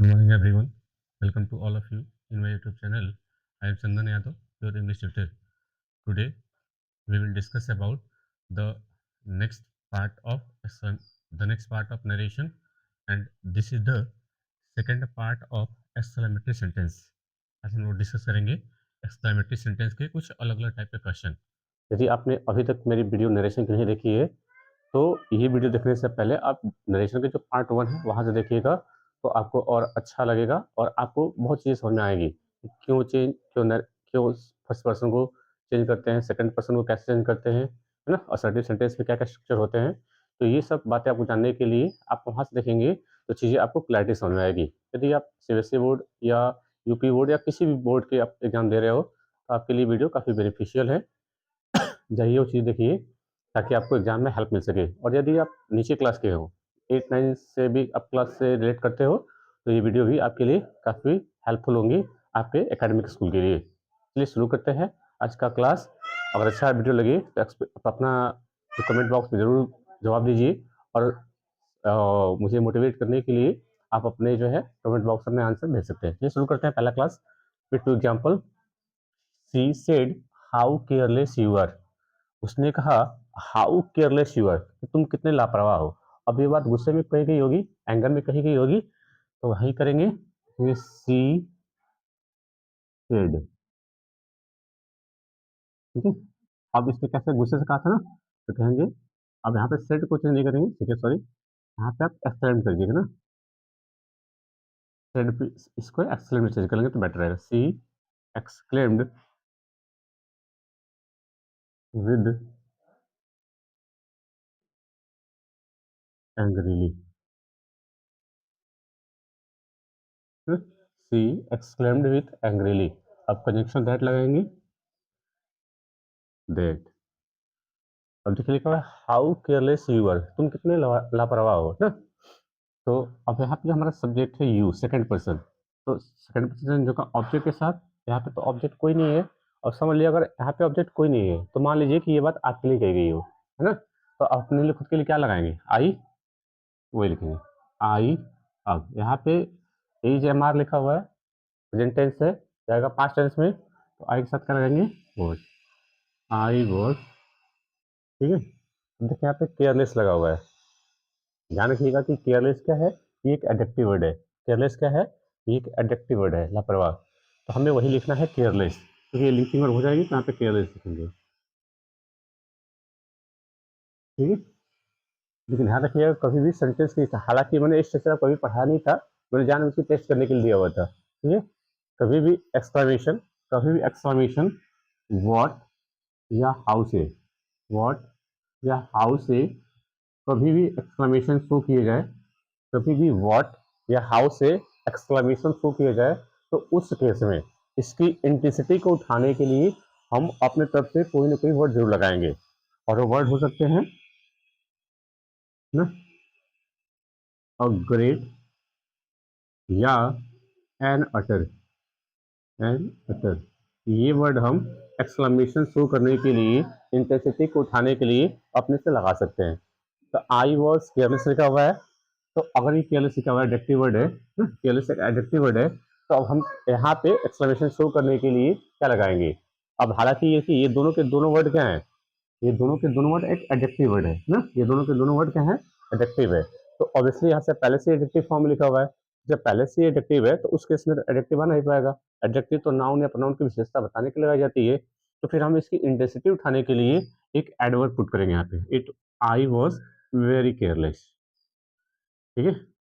Good morning, everyone. Welcome to all of you in my YouTube channel. I am Chandan Yadav, your English tutor. Today, we will discuss about the next part of narration, and this is the second part of exclamatory sentence. आज हम लोग discuss करेंगे exclamatory sentence के कुछ अलग-अलग type के question. यदि आपने अभी तक मेरी वीडियो नरेशन की नहीं देखी है, तो ये वीडियो देखने से पहले आप नरेशन के जो पार्ट 1 है वहाँ से देखिएगा, तो आपको और अच्छा लगेगा और आपको बहुत चीज़ें समझ में आएगी। क्यों फर्स्ट पर्सन को चेंज करते हैं, सेकंड पर्सन को कैसे चेंज करते हैं, है ना? असर्टिव सेंटेंस में क्या-क्या स्ट्रक्चर होते हैं। तो ये सब बातें आपको जानने के लिए आप वहाँ से देखेंगे, तो चीज़ें आपको क्लैरिटी समझ में आएगी। यदि आप सीबीएसई बोर्ड या यूपी बोर्ड या किसी भी बोर्ड के आप एग्ज़ाम दे रहे हो, तो आपके लिए वीडियो काफ़ी बेनिफिशियल है। जाइए वो चीज़ देखिए, ताकि आपको एग्ज़ाम में हेल्प मिल सके। और यदि आप नीचे क्लास के हो, 8-9 से भी अप क्लास से रिलेट करते हो, तो ये वीडियो भी आपके लिए काफ़ी हेल्पफुल होंगी आपके एकेडमिक स्कूल के लिए। चलिए शुरू करते हैं आज का क्लास। अगर अच्छा वीडियो लगे तो अपना कमेंट बॉक्स में ज़रूर जवाब दीजिए, और मुझे मोटिवेट करने के लिए आप अपने जो है कमेंट बॉक्स में आंसर भेज सकते हैं। चलिए शुरू करते हैं पहला class with two example. She said how careless you are. उसने कहा हाउ केयरलेस यू आर, तुम कितने लापरवाह हो। अब ये बात गुस्से में कही गई होगी, एंगर में कही गई होगी, तो वही करेंगे सी सेड। ठीक है। अब इसमें कैसे गुस्से से कहा था ना, तो कहेंगे, अब यहाँ पे सेड को चेंज नहीं करेंगे, ठीक है, सॉरी, यहाँ पे आप एक्सक्लेम कर दीजिएगा ना, सेड पे इसको एक्सक्लेम में चेंज कर लेंगे तो बेटर रहेगा। She exclaimed with angrily. She exclaimed with angrily. अब कंजंक्शन दैट लगाएंगे, दैट। अब देखिए लिखा हुआ है हाउ केयरलेस यू आर, तुम कितने लापरवाह हो ना। तो अब यहाँ पे हमारा सब्जेक्ट है यू, सेकंड पर्सन। तो सेकंड पर्सन जो का ऑब्जेक्ट के साथ, यहाँ पे तो ऑब्जेक्ट कोई नहीं है। और समझ लिया अगर यहाँ पे ऑब्जेक्ट कोई नहीं है, तो मान लीजिए कि ये बात आपके लिए कही गई हो, है ना। तो अपने लिए खुद के लिए क्या लगाएंगे, आई, वही लिखेंगे आई। अब यहाँ पे एज एम आर लिखा हुआ है, प्रेजेंट टेंस है, जाएगा पास्ट टेंस में, तो आई के साथ क्या लगाएंगे, वॉज। I was. ठीक है। अब देखिए यहाँ पे केयरलेस लगा हुआ है। ध्यान रखिएगा कि केयरलेस क्या है, ये एक एडजेक्टिव वर्ड है। केयरलेस क्या है, ये एक एडजेक्टिव वर्ड है, लापरवाह। तो हमें वही लिखना है केयरलेस, क्योंकि ये लिंकिंग वर्ड हो जाएगी, तो यहाँ पे केयरलेस लिखेंगे। ठीक है। लेकिन ध्यान रखिएगा कभी भी सेंटेंस नहीं था, हालांकि मैंने इस स्ट्रक्चर कभी पढ़ा नहीं था, मैंने जान उसकी टेस्ट करने के लिए दिया हुआ था। ठीक है। कभी भी एक्सक्लामेशन, कभी भी एक्सक्लामेशन व्हाट या हाउ से, व्हाट या हाउ से कभी भी एक्सक्लामेशन शो किए जाए, कभी भी व्हाट या हाउ से एक्सक्लेमेशन शो किया जाए, तो उस केस में इसकी इंटेंसिटी को उठाने के लिए हम अपने तरफ से कोई ना कोई वर्ड जरूर लगाएंगे। और वो वर्ड हो सकते हैं ना, अ ग्रेट या एन अटर, एन अटर। ये वर्ड हम एक्सक्लेमेशन शो करने के लिए, इंटेंसिटी को उठाने के लिए अपने से लगा सकते हैं। तो आई वॉज केयरलेस लिखा हुआ है, तो अगर ये केयरलेस लिखा हुआ है, एडजेक्टिव वर्ड है, केयरलेस एक एडजेक्टिव वर्ड है, तो अब हम यहाँ पे एक्सक्लेमेशन शो करने के लिए क्या लगाएंगे। अब हालांकि ये दोनों के दोनों वर्ड क्या हैं, ये दोनों के दोनों वर्ड एक एडजेक्टिव वर्ड है ना, ये दोनों के दोनों वर्ड क्या है, एडजेक्टिव है। तो ऑब्वियसली यहाँ से पहले से एडजेक्टिव फॉर्म में लिखा हुआ है, जब पहले से एडजेक्टिव है तो उस केस में एडजेक्टिव आ नहीं पाएगा। एडजेक्टिव तो नाउन या प्रोनाउन की विशेषता बताने के लिए लगाई जाती है। तो फिर हम इसकी इंटेंसिटी उठाने के लिए एक एडवर्ब पुट करेंगे यहाँ पे, it I was very careless. ठीक है।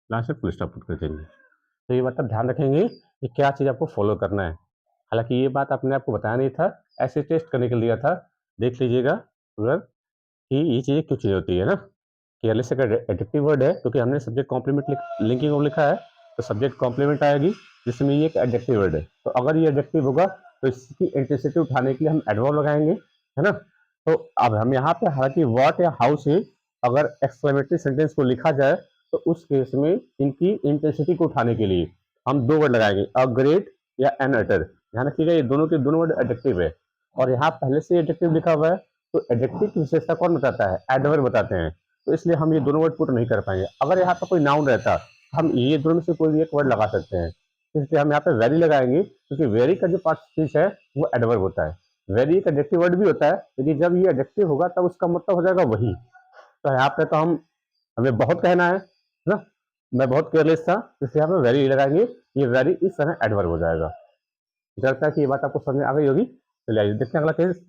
लास्ट में फुल स्टॉप पुट कर देंगे। तो ये बात आप ध्यान रखेंगे कि क्या चीज़ आपको फॉलो करना है। हालांकि ये बात आपने आपको बताया नहीं था, ऐसे टेस्ट करने के लिए दिया था। देख लीजिएगा अगर कि ये चीज़ें क्यों चीज़ होती है ना। केयरलेस एक एडजेक्टिव वर्ड है, क्योंकि हमने सब्जेक्ट कॉम्प्लीमेंट लिंकिंग ऑफ लिखा है, तो सब्जेक्ट कॉम्प्लीमेंट आएगी, जिसमें ये एक एडजेक्टिव वर्ड है। तो अगर ये एडजेक्टिव होगा, तो इसकी इंटेंसिटी उठाने के लिए हम एडवर्ब लगाएंगे, है ना। तो अब हम यहाँ पे हालांकि व्हाट या हाउ से अगर एक्सक्लेमेटरी सेंटेंस को लिखा जाए, तो उस केस में इनकी इंटेंसिटी को उठाने के लिए हम दो वर्ड लगाएंगे, अ ग्रेट या एन अटर। ध्यान रखिएगा ये दोनों के दोनों वर्ड एडजेक्टिव है, और यहाँ पहले से एडजेक्टिव लिखा हुआ है, तो एडजेक्टिव की विशेषता कौन बताता है, एडवर्ब बताते हैं। तो इसलिए हम ये दोनों वर्ड पुट नहीं कर पाएंगे। अगर यहाँ पर कोई नाउन रहता, हम ये दोनों में से कोई भी एक वर्ड लगा सकते हैं। इसलिए हम यहाँ पे वेरी लगाएंगे, क्योंकि वेरी का जो पार्ट स्पीच है वो एडवर्ब होता है। वेरी एक एडजेक्टिव वर्ड भी होता है, लेकिन जब ये एडजेक्टिव होगा तब उसका मतलब हो जाएगा वही। तो यहाँ पे तो हमें बहुत कहना है ना, मैं बहुत केयरलेस था, इसलिए यहाँ पे वेरी लगाएंगे। ये वेरी इस तरह एडवर्ब हो जाएगा। मुझे लगता है कि ये बात आपको समझ में आ गई होगी। चलिए आइए देखते हैं अगला case.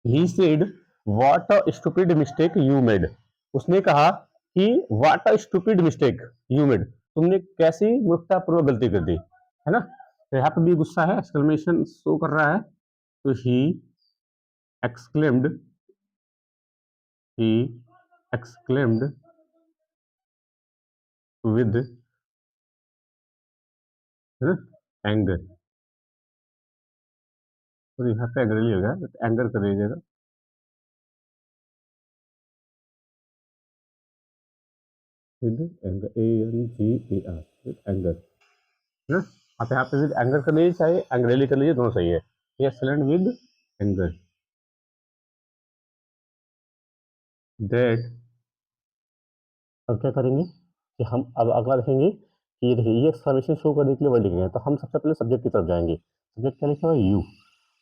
He said what a stupid mistake you made. उसने कहा कि what a stupid mistake you made, तुमने कैसी मूर्खतापूर्वक गलती कर दी, है ना। तो यहाँ पे भी गुस्सा है, एक्सक्लेमेशन शो कर रहा है। तो exclaimed he exclaimed with anger. तो यहाँ पे एंग्रली होगा, एंगर कर दीजिएगा। With anger, ANGER, with anger, है ना। आप यहाँ पे विद एंगर कर लीजिए, चाहे एंग्रेली कर लीजिए, दोनों सही है। ये एक्सलेंट विद एंगर। दैट, अब क्या करेंगे कि हम अब अगला देखेंगे कि ये देखिए, ये एक्सक्लेमेशन शो करने के लिए वर्ड लिखेंगे। तो हम सबसे पहले सब्जेक्ट की तरफ जाएंगे। सब्जेक्ट क्या लिखा हुआ है? यू।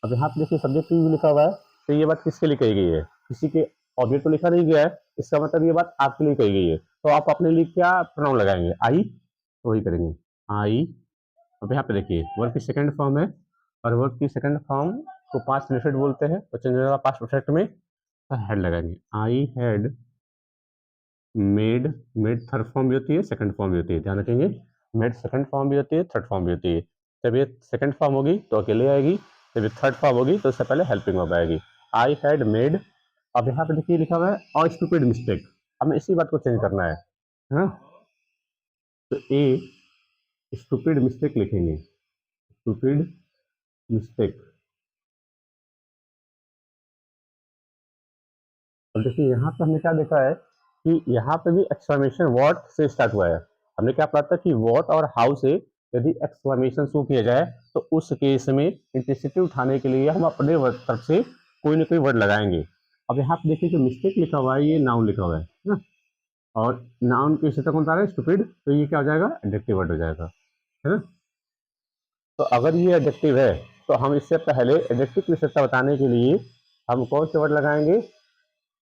अब यहाँ पे देखिए सब्जेक्ट यू लिखा हुआ है, तो ये बात किसके लिए कही गई है? किसी के ऑब्जेक्ट तो लिखा नहीं गया है, इसका मतलब ये बात आपके लिए कही गई है। तो आप अपने लिए क्या प्रोनाउन लगाएंगे? आई, तो वही करेंगे, आई। अब यहाँ पे देखिए वर्ब की सेकंड फॉर्म है, और वर्ब की सेकंड फॉर्म को पास्ट परफेक्ट बोलते हैं, तो चेंज होगा पास्ट परफेक्ट में, तो हेड लगाएंगे। I had made. Made third form भी होती है, सेकंड फॉर्म भी होती है, ध्यान रखेंगे। मेड सेकंड फॉर्म भी होती है, थर्ड फॉर्म भी होती है। जब ये सेकंड फॉर्म होगी तो अकेले आएगी, जब ये थर्ड फॉर्म होगी तो उससे पहले हेल्पिंग वर्ब आएगी। I had made. अब यहाँ पे देखिए लिखा हुआ है अ स्टूपिड मिस्टेक, हमें इसी बात को चेंज करना है ना। तो ए स्टूपिड मिस्टेक लिखेंगे, स्टूपिड मिस्टेक। और देखिए यहाँ पे हमने क्या देखा है कि यहाँ पे भी एक्सक्लेमेशन व्हाट से स्टार्ट हुआ है। हमने क्या पढ़ा था कि व्हाट और हाउ से यदि एक्सक्लेमेशन शो किया जाए तो उस केस में इंटेंसिटी उठाने के लिए हम अपने तरफ से कोई ना कोई वर्ड लगाएंगे। अब यहाँ पे देखिए जो मिस्टेक लिखा हुआ है ये नाउन लिखा हुआ है ना, और नाउन की विशेषता कौन सा है? स्टूपिड। तो ये क्या हो जाएगा? एडजेक्टिव वर्ड हो जाएगा, है ना। तो अगर ये एडजेक्टिव है तो हम इससे पहले एडजेक्टिव की विशेषता बताने के लिए हम कौन से वर्ड लगाएंगे?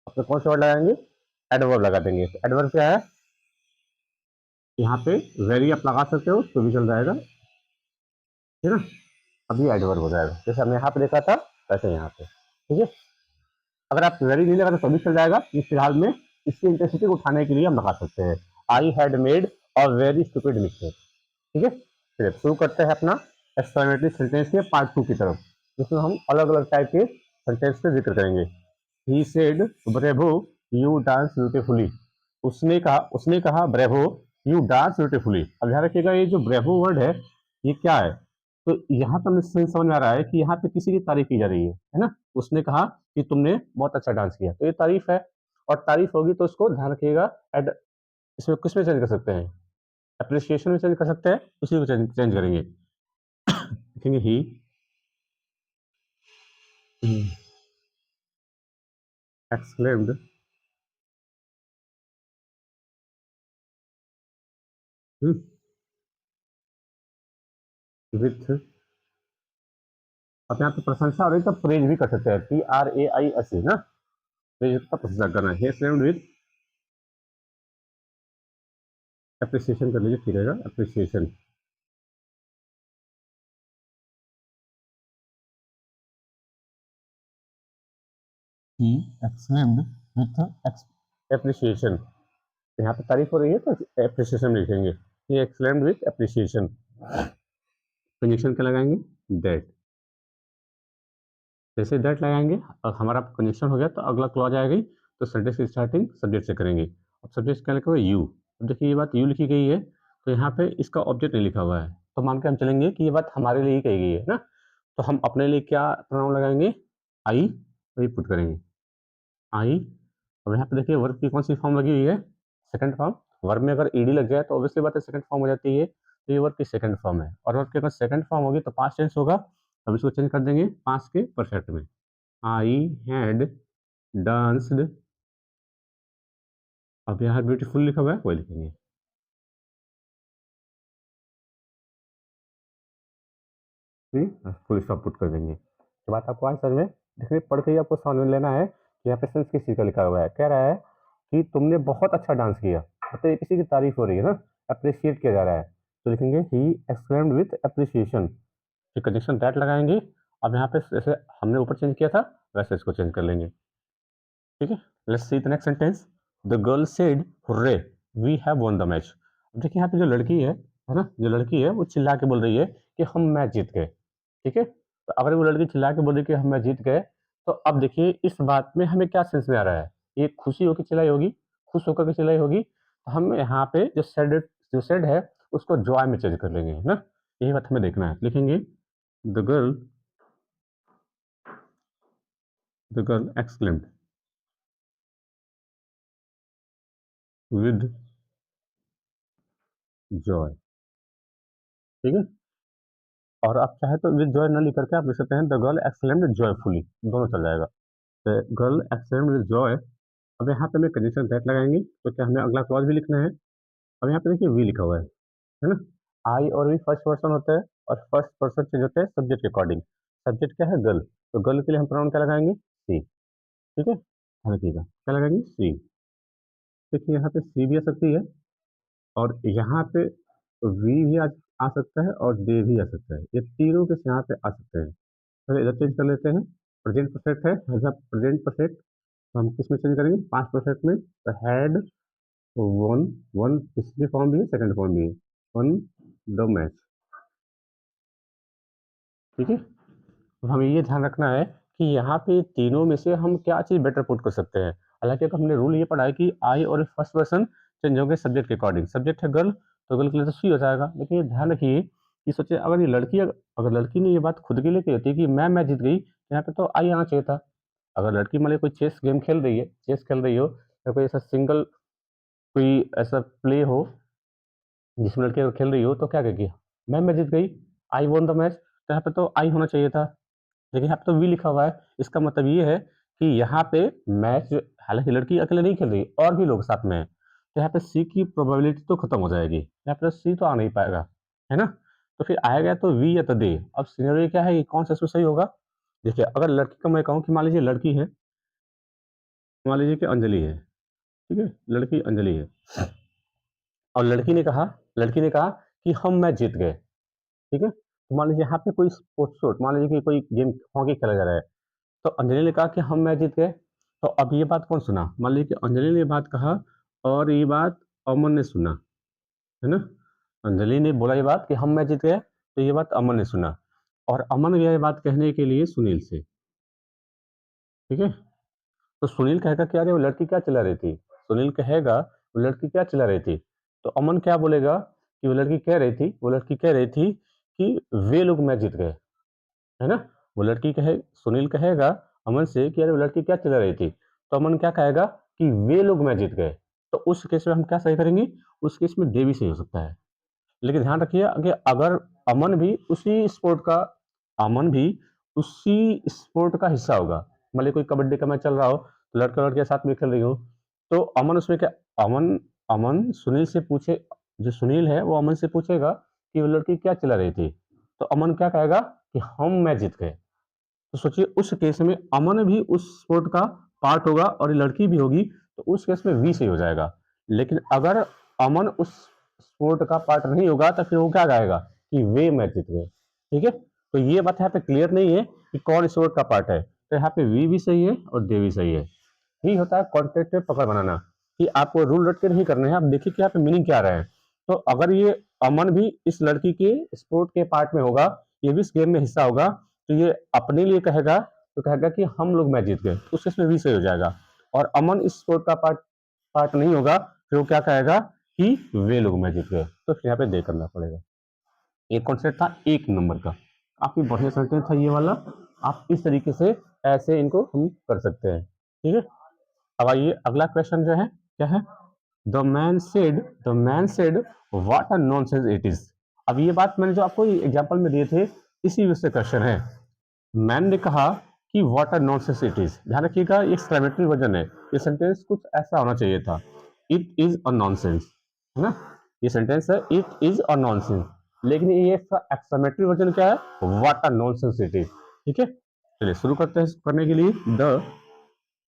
अपने कौन से वर्ड लगाएंगे? एडवर्ब लगा देंगे। तो एडवर्ब क्या है? यहाँ पे वेरी आप लगा सकते हो तो भी चल जाएगा, ठीक है ना। अभी एडवर्ब हो जाएगा, जैसे हमने यहाँ पे देखा था वैसे यहाँ पे, ठीक है। अगर आप वेरी नहीं लगा तो भी चल जाएगा, इस फिलहाल में इसकी इंटेंसिटी को उठाने के लिए हम लगा सकते हैं आई हैड मेड और वेरी स्टूपिड मिस्टेक, ठीक है। चलिए शुरू करते हैं अपना एक्सप्लेनेटरी सेंटेंस के पार्ट 2 की तरफ, जिसमें हम अलग अलग टाइप के सेंटेंस पे जिक्र करेंगे। He said bravo you dance beautifully. उसने कहा ब्रेवो यू डांस ब्यूटीफुली। अब ध्यान रखिएगा ये जो ब्रेवो वर्ड है ये क्या है? तो यहाँ तो हमें समझ में आ रहा है कि यहाँ पे किसी की तारीफ की जा रही है ना। उसने कहा कि तुमने बहुत अच्छा डांस किया, तो ये तारीफ है, और तारीफ होगी तो उसको ध्यान रखिएगा इसमें किस में चेंज कर सकते हैं? अप्रिसिएशन में चेंज कर सकते हैं, उसी को चेंज करेंगे। लिखेंगे ही एक्सक्लेम्ड विथ। अब यहाँ पे प्रशंसा हो रही तो प्रेज भी कर सकते हैं, PRAIS ना, प्रेज का प्रशंसा करना है। एक्सक्लेम्ड विथ अप्रिसिएशन कर लीजिए, ठीक रहेगा, appreciation. He exclaimed with appreciation. यहाँ पे तारीफ हो रही है तो एप्रिसिएशन लिखेंगे। He exclaimed with appreciation. Conjunction क्या लगाएंगे? दैट। जैसे दैट लगाएंगे और हमारा कंजक्शन हो गया तो अगला क्लॉज आएगी, तो सेंटेंस की स्टार्टिंग सब्जेक्ट से करेंगे। अब सब्जेक्ट क्या लिखा हुआ है? यू। अब देखिए ये बात यू लिखी गई है, तो यहाँ पे इसका ऑब्जेक्ट नहीं लिखा हुआ है, तो मान के हम चलेंगे कि ये बात हमारे लिए ही कही गई है ना। तो हम अपने लिए क्या प्रोनाउन लगाएंगे? आई, वही पुट करेंगे, आई। अब यहाँ पे देखिए वर्ब की कौन सी फॉर्म लगी हुई है? Second form. वर्ब में अगर ईडी लग जाए तो ऑब्वियसली बात है सेकंड फॉर्म हो जाती है, तो ये वर्ब की सेकंड फॉर्म है, और वर्ब की अगर सेकंड फॉर्म होगी तो पास्ट टेंस होगा। अब इसको चेंज कर देंगे पास्ट के परफेक्ट में। I had danced. अब यहाँ ब्यूटीफुल लिखा हुआ है, वही लिखेंगे। फुल स्टॉप पुट कर देंगे। तो बात आपको आज समझ में देखिए, पढ़ के ही आपको समझ में लेना है कि यहाँ पे सेंस किस चीज़ का लिखा हुआ है। कह रहा है कि तुमने बहुत अच्छा डांस किया, मतलब ये किसी की तारीफ हो रही है ना, अप्रिशिएट किया जा रहा है, तो लिखेंगे ही एक्सक्लेम्ड विथ अप्रिसिएशन, फिर कंडीशन दैट लगाएंगे। अब यहाँ पे जैसे हमने ऊपर चेंज किया था वैसे इसको चेंज कर लेंगे, ठीक है। Let's see the next sentence, the girl said hurray we have won the match. अब देखिए यहाँ पे जो लड़की है ना, जो लड़की है वो चिल्ला के बोल रही है कि हम मैच जीत गए, ठीक है। तो अगर वो लड़की चिल्ला के बोल रही है कि हम मैच जीत गए, तो अब देखिए इस बात में हमें क्या सेंस में आ रहा है, ये खुशी होकर चिल्लाई होगी, खुश होकर के चिल्लाई होगी, तो हम यहाँ पे जो सेड है उसको जॉय में चेंज कर लेंगे, है ना। यही बात हमें देखना है, लिखेंगे the girl exclaimed with Joy, ठीक है। और आप चाहे तो विद जॉय न लिख करके आप लिख सकते हैं द गर्ल एक्सक्लेम्ड जॉयफुली, दोनों चल जाएगा। The girl exclaimed with Joy. अब यहाँ पे हमें कंडीशन दैट लगाएंगे, तो क्या हमें अगला क्लॉज भी लिखना है। अब यहाँ पे देखिए वी लिखा हुआ है ना। आई और वी फर्स्ट पर्सन होता है, और फर्स्ट पर्सन चेंज होता है सब्जेक्ट के अकॉर्डिंग। सब्जेक्ट क्या है, गर्ल, तो गर्ल के लिए हम प्रोनाउन क्या लगाएंगे, सी, ठीक है। ध्यान रखिएगा क्या लगाएंगे, सी। देखिए यहाँ पे सी भी आ सकती है, और यहाँ पे वी भी आ सकता है, और दे भी आ सकता है, ये तीनों के यहाँ पे आ सकते हैं। चलिए इधर चेंज कर लेते हैं। प्रेजेंट परफेक्ट है, एज अ प्रेजेंट परफेक्ट, तो हम किस में चेंज करेंगे, पास्ट परफेक्ट में। तो हैड वन, वन पिछली फॉर्म भी है, सेकंड फॉर्म भी है, वन द मैच, ठीक है। तो हमें ये ध्यान रखना है कि यहाँ पे तीनों में से हम क्या चीज़ बेटर पुट कर सकते हैं। हालांकि अगर हमने रूल ये पढ़ा है कि आई और फर्स्ट पर्सन चेंज होंगे सब्जेक्ट के अकॉर्डिंग। सब्जेक्ट है गर्ल, तो गर्ल के लिए तो सी हो जाएगा। लेकिन ये ध्यान रखिए कि सोचिए अगर ये लड़की, अगर लड़की ने ये बात खुद के लिए कही होती है कि मैं जीत गई, तो यहाँ पे तो आई आना चाहिए था। अगर लड़की मान ली कोई चेस गेम खेल रही है, चेस खेल रही हो, या कोई ऐसा सिंगल कोई ऐसा प्ले हो जिसमें लड़की खेल रही हो, तो क्या कहेगी, मैं जीत गई, आई वॉन द मैच, तो यहाँ पे तो आई होना चाहिए था। लेकिन यहाँ पे तो वी लिखा हुआ है। इसका मतलब ये है कि यहाँ पे मैच, हालांकि लड़की अकेले नहीं खेल रही, और भी लोग साथ में हैं, तो यहाँ पे सी की प्रोबेबिलिटी तो खत्म हो जाएगी, यहाँ पे सी तो आ नहीं पाएगा, है ना। तो फिर आएगा तो वी या तो दे। अब सिनेरियो क्या है कि कौन सा इसमें सही होगा। देखिए अगर लड़की का मैं कहूँ कि मान लीजिए लड़की है, मान लीजिए कि अंजलि है, ठीक है, लड़की अंजलि है, और लड़की ने कहा कि हम मैच जीत गए, ठीक है। तो मान लीजिए यहाँ पे कोई स्पोर्ट्स शूट, मान लीजिए कि कोई गेम हॉकी खेला जा रहा है, तो अंजलि ने कहा कि हम मैच जीत गए। तो अब ये बात कौन सुना, मान लीजिए कि अंजलि ने ये बात कहा, और ये बात अमन ने सुना, है ना। अंजलि ने बोला ये बात कि हम मैच जीत गए, तो ये बात अमन ने सुना, और अमन गया ये बात कहने के लिए सुनील से, ठीक है। तो सुनील कहेगा कि अरे वो लड़की क्या चिल्ला रही थी, सुनील कहेगा वो लड़की क्या चिल्ला रही थी। तो अमन क्या बोलेगा कि वो लड़की कह रही थी कि वे लोग मैच जीत गए, है ना। वो लड़की सुनील कहेगा अमन से कि अरे वो लड़की क्या चिल्ला रही थी, तो अमन क्या कहेगा कि वे लोग मैच जीत गए। तो उस केस में हम क्या सही करेंगे, उस केस में दे भी सही हो सकता है। लेकिन ध्यान रखिए कि अगर अमन भी उसी स्पोर्ट का अमन भी उसी स्पोर्ट का हिस्सा होगा, मान ली कोई कबड्डी का मैच चल रहा हो, तो लड़के लड़के साथ में खेल रही हो, तो अमन उसमें क्या, अमन अमन सुनील से पूछे, जो सुनील है वो अमन से पूछेगा कि वो लड़की क्या चिल्ला रही थी, तो अमन क्या कहेगा कि हम मैच जीत गए। तो सोचिए उस केस में अमन भी उस स्पोर्ट का पार्ट होगा और ये लड़की भी होगी, तो उस केस में वी सही हो जाएगा। लेकिन अगर अमन उस स्पोर्ट का पार्ट नहीं होगा, तो फिर वो क्या गाएगा कि वे मैच जीत गए, ठीक है। तो ये बात यहाँ पे क्लियर नहीं है कि कौन स्पोर्ट का पार्ट है, तो यहाँ पे वी भी सही है और दे भी सही है। यही होता है कॉन्टेक्ट पे पकड़ बनाना, कि आपको रूल रट के नहीं करने हैं। आप देखिए कि यहाँ पे मीनिंग क्या आ रहा है। तो अगर ये अमन भी इस लड़की के स्पोर्ट के पार्ट में होगा, ये भी इस गेम में हिस्सा होगा, तो ये अपने लिए कहेगा, तो कहेगा कि हम लोग मैच जीत गए, उस केस में भी सही हो जाएगा। और अमन इस स्पोर्ट का पार्ट पार्ट नहीं होगा, फिर वो क्या कहेगा कि वे लोग मैच जीत गए, तो फिर यहाँ पे दे करना पड़ेगा। एक कॉन्सेप्ट था एक नंबर का, काफी बढ़िया सेंटेंस था ये वाला। आप इस तरीके से ऐसे इनको हम कर सकते हैं, ठीक है। अब आइए अगला क्वेश्चन जो है क्या है, the man said what a nonsense it is. अब ये बात मैंने जो आपको एग्जांपल में दिए थे, इसी विषय से क्वेश्चन है। मैन ने कहा कि what a nonsense it is. ध्यान रखिएगा ये एक्सक्लेमेटरी वर्जन है, ये सेंटेंस कुछ ऐसा होना चाहिए था, इट इज अ नॉनसेंस, है ना। ये सेंटेंस है इट इज अ नॉनसेंस। लेकिन ये इसका एक्सक्लेमेटरी वर्जन क्या है, what a nonsense it is. ठीक है, चलिए शुरू करते हैं करने के लिए। द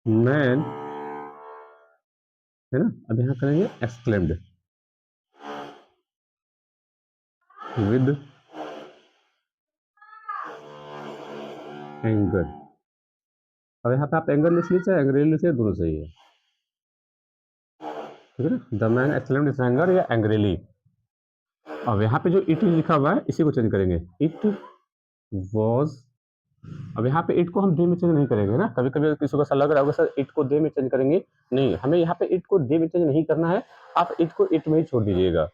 मैन, है ना, अब यहाँ करेंगे एक्सक्लेम्ड विद एंगर। अब यहाँ पे आप एंगर लिख लीजिए चाहे एंग्री लिखिए, दोनों सही है। ठीक है ना, the man exclaimed with anger या एंग्रीली। अब यहाँ पे जो इट लिखा हुआ है इसी को चेंज करेंगे, इट वॉज। अब यहाँ पे इट को हम दे में चेंज नहीं करेंगे ना, कभी कभी किसी को ऐसा लग रहा होगा सर इट को दे में चेंज करेंगे, नहीं, हमें यहाँ पे इट को दे में चेंज नहीं करना है, आप इट को इट में ही छोड़ दीजिएगा।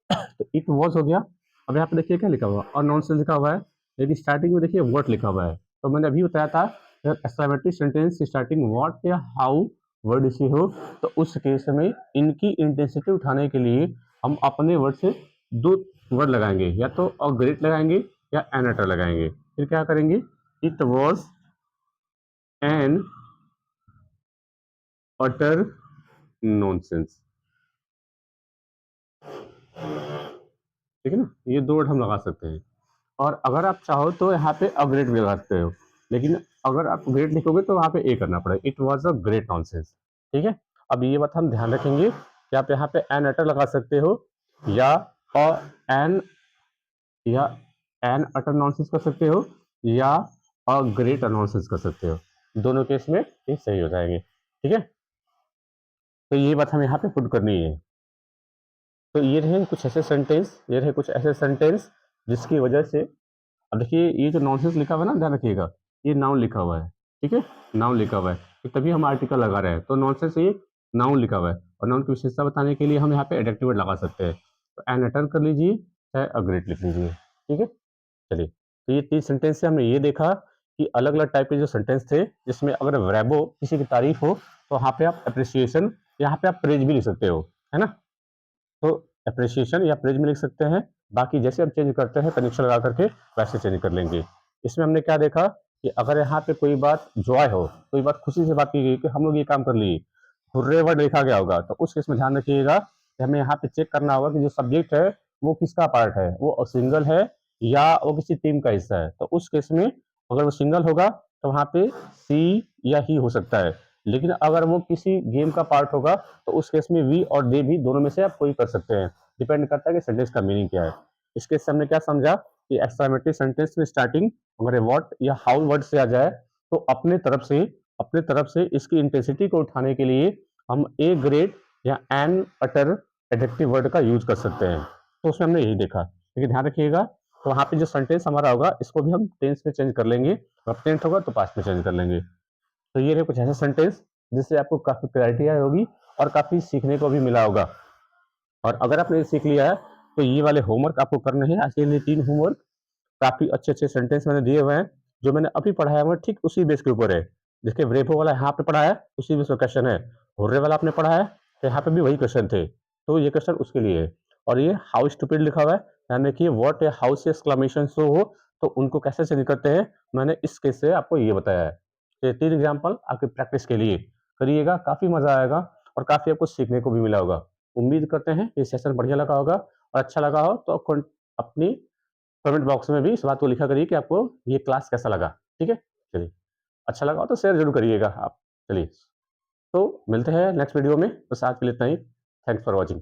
तो इट वॉज हो गया। अब यहाँ पे देखिए क्या लिखा हुआ और नॉन से लिखा हुआ है, लेकिन स्टार्टिंग में देखिए व्हाट लिखा हुआ है। तो मैंने अभी बताया था एक्सक्लेमेटरी सेंटेंस स्टार्टिंग व्हाट या हाउ वर्ड इसी हो, तो उस केस में इनकी इंटेंसिटी उठाने के लिए हम अपने वर्ड से दो वर्ड लगाएंगे, या तो अ ग्रेट लगाएंगे या एन अटर लगाएंगे। फिर क्या करेंगे, it was an utter nonsense. ठीक है ना, ये दो वर्ड हम लगा सकते हैं। और अगर आप चाहो तो यहाँ पे अ ग्रेट भी लगा सकते हो, लेकिन अगर आप ग्रेट लिखोगे तो वहाँ पे ए करना पड़ेगा, it was a great nonsense. ठीक है, अब ये बात हम ध्यान रखेंगे कि आप यहाँ पे एन अटर लगा सकते हो, या अ एन, या एन अटर नॉनसेंस कर सकते हो, या अ ग्रेट नॉनसेंस कर सकते हो। दोनों केस में ये सही हो जाएंगे। ठीक है, तो ये बात हम यहाँ पे पुट करनी है। तो ये रहे कुछ ऐसे सेंटेंस, ये रहे कुछ ऐसे सेंटेंस जिसकी वजह से, अब देखिए ये जो नॉनसेंस लिखा हुआ है ना, ध्यान रखिएगा, ये नाउन लिखा हुआ है। ठीक है, नाउन लिखा हुआ है, तो तभी हम आर्टिकल लगा रहे हैं, तो नॉनसेंस ये नाउन लिखा हुआ है, और नाउन की विशेषता बताने के लिए हम यहाँ पे एडजेक्टिव वर्ड लगा सकते हैं। तो एन अटर कर लीजिए चाहे अग्रेट लिख लीजिए। ठीक है, चलिए, तो ये 3 सेंटेंस से हमने ये देखा कि अलग अलग टाइप के जो सेंटेंस थे, जिसमें अगर वर्बो किसी की तारीफ हो तो वहाँ पे आप अप्रिसिएशन, यहाँ पे आप प्रेज भी लिख सकते हो, है ना। तो अप्रिसिएशन या प्रेज में लिख सकते हैं, बाकी जैसे हम चेंज करते हैं कनेक्शन लगा करके वैसे चेंज कर लेंगे। इसमें हमने क्या देखा कि अगर यहाँ पे कोई बात जॉय हो, कोई बात खुशी से बात की गई कि हम लोग ये काम कर लिए, हुर्रे वर्ड लिखा गया होगा, तो उस केस में ध्यान रखिएगा कि हमें यहाँ पे चेक करना होगा कि जो सब्जेक्ट है वो किसका पार्ट है, वो सिंगल है या वो किसी टीम का हिस्सा है। तो उस केस में अगर वो सिंगल होगा तो वहाँ पे सी या ही हो सकता है, लेकिन अगर वो किसी गेम का पार्ट होगा तो उस केस में वी और दे भी, दोनों में से आप कोई कर सकते हैं, डिपेंड करता है कि सेंटेंस का मीनिंग क्या है। इस केस से हमने क्या समझा कि एक्सक्लेमेटरी सेंटेंस में स्टार्टिंग अगर व्हाट या हाउ वर्ड से आ जाए तो अपने तरफ से इसकी इंटेंसिटी को उठाने के लिए हम ए ग्रेड या एन अटर एडजेक्टिव वर्ड का यूज कर सकते हैं। तो उसमें हमने यही देखा, लेकिन ध्यान रखिएगा तो वहाँ पे जो सेंटेंस हमारा होगा इसको भी हम टेंस में चेंज कर लेंगे, और टेंस होगा तो पास्ट में चेंज कर लेंगे। तो ये रहे कुछ ऐसे सेंटेंस जिससे आपको काफी क्लैरिटी आई होगी और काफी सीखने को भी मिला होगा। और अगर आपने सीख लिया है तो ये वाले होमवर्क आपको करने हैं, आज के लिए 3 होमवर्क। काफी अच्छे अच्छे सेंटेंस मैंने दिए हुए हैं, जो मैंने अभी पढ़ाया हुआ ठीक उसी बेस के ऊपर है। देखिए ब्रेवो वाला यहाँ पे पढ़ा है, उसी बेस पर क्वेश्चन है। हुर्रे वाला आपने पढ़ा है तो यहाँ पे भी वही क्वेश्चन थे, तो ये क्वेश्चन उसके लिए है। और ये हाउ स्टूपिड लिखा हुआ है, ध्यान रखिए व्हाट या हाउ से एक्सक्लेमेशन शो हो तो उनको कैसे चेंज करते हैं, मैंने इस केस से आपको ये बताया है। ये 3 एग्जाम्पल आपकी प्रैक्टिस के लिए करिएगा, काफी मजा आएगा और काफी आपको सीखने को भी मिला होगा। उम्मीद करते हैं ये सेशन बढ़िया लगा होगा, और अच्छा लगा हो तो अपनी कमेंट बॉक्स में भी इस बात को लिखा करिए कि आपको ये क्लास कैसा लगा। ठीक है, चलिए, अच्छा लगा हो तो शेयर जरूर करिएगा आप। चलिए, तो मिलते हैं नेक्स्ट वीडियो में, बस आज के लिए इतना ही। Thanks for watching.